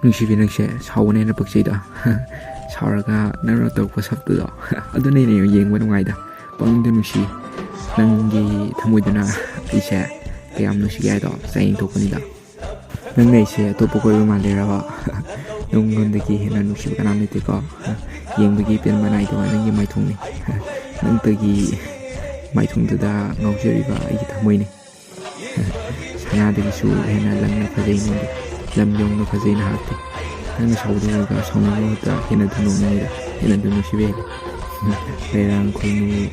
ꯅꯨꯡꯁꯤꯕꯤ ꯅꯪꯁꯦ ꯁꯥꯎꯕꯅ ꯍꯦꯟꯅ ꯄꯛꯆꯩꯗ ꯁꯥꯎꯔꯒ ꯅꯪꯅ ꯇꯧꯔꯛꯄ ꯁꯛꯇꯨꯗꯣ ꯑꯗꯨꯅꯅꯦ ꯌꯦꯡꯕ ꯅꯨꯡꯉꯥꯏꯗ ꯄꯪꯅꯨꯡꯗ ꯅꯨꯡꯁꯤ ꯅꯪꯒꯤ ꯊꯃꯣꯏꯗꯨꯅ ꯑꯩꯁꯦ ꯀꯌꯥꯝ ꯅꯨꯡꯁꯤꯒꯦ ꯍꯥꯏꯗꯣ ꯆꯥꯌꯦꯡ ꯊꯣꯛꯄꯅꯤꯗ ꯅꯪꯅ ꯑꯩꯁꯦ ꯑꯇꯣꯞꯄ ꯀꯣꯏꯕ ꯃꯥꯜꯂꯤꯔꯕ ꯅꯪꯉꯣꯟꯗꯒꯤ ꯍꯦꯟꯅ ꯅꯨꯡꯁꯤꯕ ꯀꯅꯥꯝ ꯂꯩꯇꯦꯀꯣ ꯌꯦꯡꯕꯒꯤ ꯄꯦꯟꯕ ꯅꯥꯏꯗꯕ ꯅꯪꯒꯤ ꯃꯥꯏꯊꯣꯡꯅꯤ ꯅꯪꯇꯒꯤ ꯃꯥꯏꯊꯣꯡꯗꯨꯗ ꯉꯥꯎꯖꯔꯤꯕ ꯑꯩꯒꯤ ꯊꯃꯣꯏꯅꯤ ꯁꯅꯥꯗꯒꯤꯁꯨ ꯍꯦꯟꯅ ꯂꯪꯅ ꯐꯖꯩ ꯅꯪꯗꯤ ꯂꯝ ꯌꯧꯅ ꯐꯖꯩ ꯅꯍꯥꯛꯇꯤ ꯅꯪꯅ ꯁꯥꯎꯗꯨꯔꯒ ꯁꯥꯎꯅꯤꯡꯕ ꯃꯍꯨꯠꯇ ꯍꯦꯟꯅ ꯅꯣꯛꯅꯤꯡꯉꯤꯗ ꯍꯦꯟꯅ ꯅꯨꯡꯁꯤꯕ ꯍꯦꯜꯂꯤ ꯂꯩꯔꯥꯡ ꯈꯨꯜꯅꯨ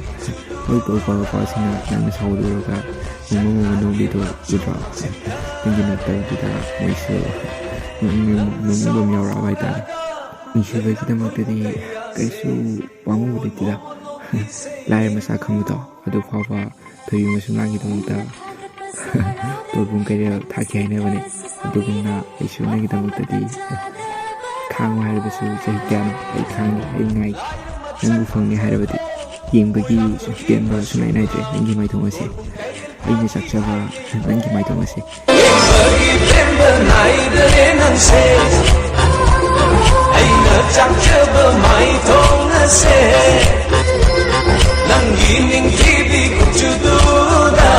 ꯍꯧꯖꯤꯛ ꯎꯄꯥ ꯋꯥꯄꯥꯁꯤꯡꯅ ꯅꯪꯅ ꯁꯥꯎꯗꯨꯔꯒ ꯅꯣꯡꯃ ꯅꯣꯡꯕꯤꯗꯣ ꯎꯗ꯭ꯔꯣ ꯅꯪꯒꯤ ꯅꯣꯛꯇꯕꯗꯨꯗ ꯃꯣꯏꯁꯨ ꯅꯣꯛꯅꯤꯡꯕ ꯑꯃ ꯌꯥꯎꯔꯛꯑꯕ ꯍꯥꯏꯇꯥꯔꯦ ꯅꯨꯡꯁꯤꯕꯒꯤꯗꯃꯛꯇꯗꯤ ꯀꯩꯁꯨ ꯄꯥꯝꯃꯨꯕ ꯂꯩꯇꯦꯗ ꯂꯥꯏꯔ ꯃꯆꯥ ꯈꯪꯕꯗꯣ ꯑꯗꯨ ꯐꯥꯎꯕ ꯊꯣꯏꯕꯤ ꯃꯁꯨꯝꯂꯥꯡꯒꯤꯗꯃꯛꯇ ꯇꯣꯜꯕꯨꯡ ꯀꯩꯔꯦꯜ ꯊꯥꯈꯤ ꯍꯥꯏꯅꯕꯅꯦ ꯑꯗꯨꯒꯨꯝꯅ ꯑꯩꯁꯨ ꯅꯪꯒꯤꯗꯃꯛꯇꯗꯤ ꯈꯥꯡꯉꯨ ꯍꯥꯏꯔꯕꯁꯨ ꯆꯍꯤ ꯀꯌꯥꯅꯣ ꯑꯩ ꯈꯥꯡꯉꯤ ꯑꯩ ꯉꯥꯏꯒꯦ ꯅꯪꯕꯨ ꯐꯪꯅꯤ ꯍꯥꯏꯔꯕꯗꯤ ꯌꯦꯡꯕꯒꯤ ꯄꯦꯟꯕ ꯁꯨꯡꯅꯥꯏ ꯅꯥꯏꯗ꯭ꯔꯦ ꯅꯪꯒꯤ ꯃꯥꯏꯊꯣꯡ ꯑꯁꯤ ꯑꯩꯅ ꯆꯥꯛꯆꯕ ꯅꯪꯒꯤ ꯃꯥꯏꯊꯣꯡ ꯑꯁꯤ ꯑꯩꯅ ꯆꯥꯛꯆꯕ ꯃꯥꯏꯊꯣꯡ ꯑꯁꯦ ꯅꯪꯒꯤ ꯅꯤꯡꯊꯤꯕꯤ ꯀꯨꯆꯨꯗꯨꯗ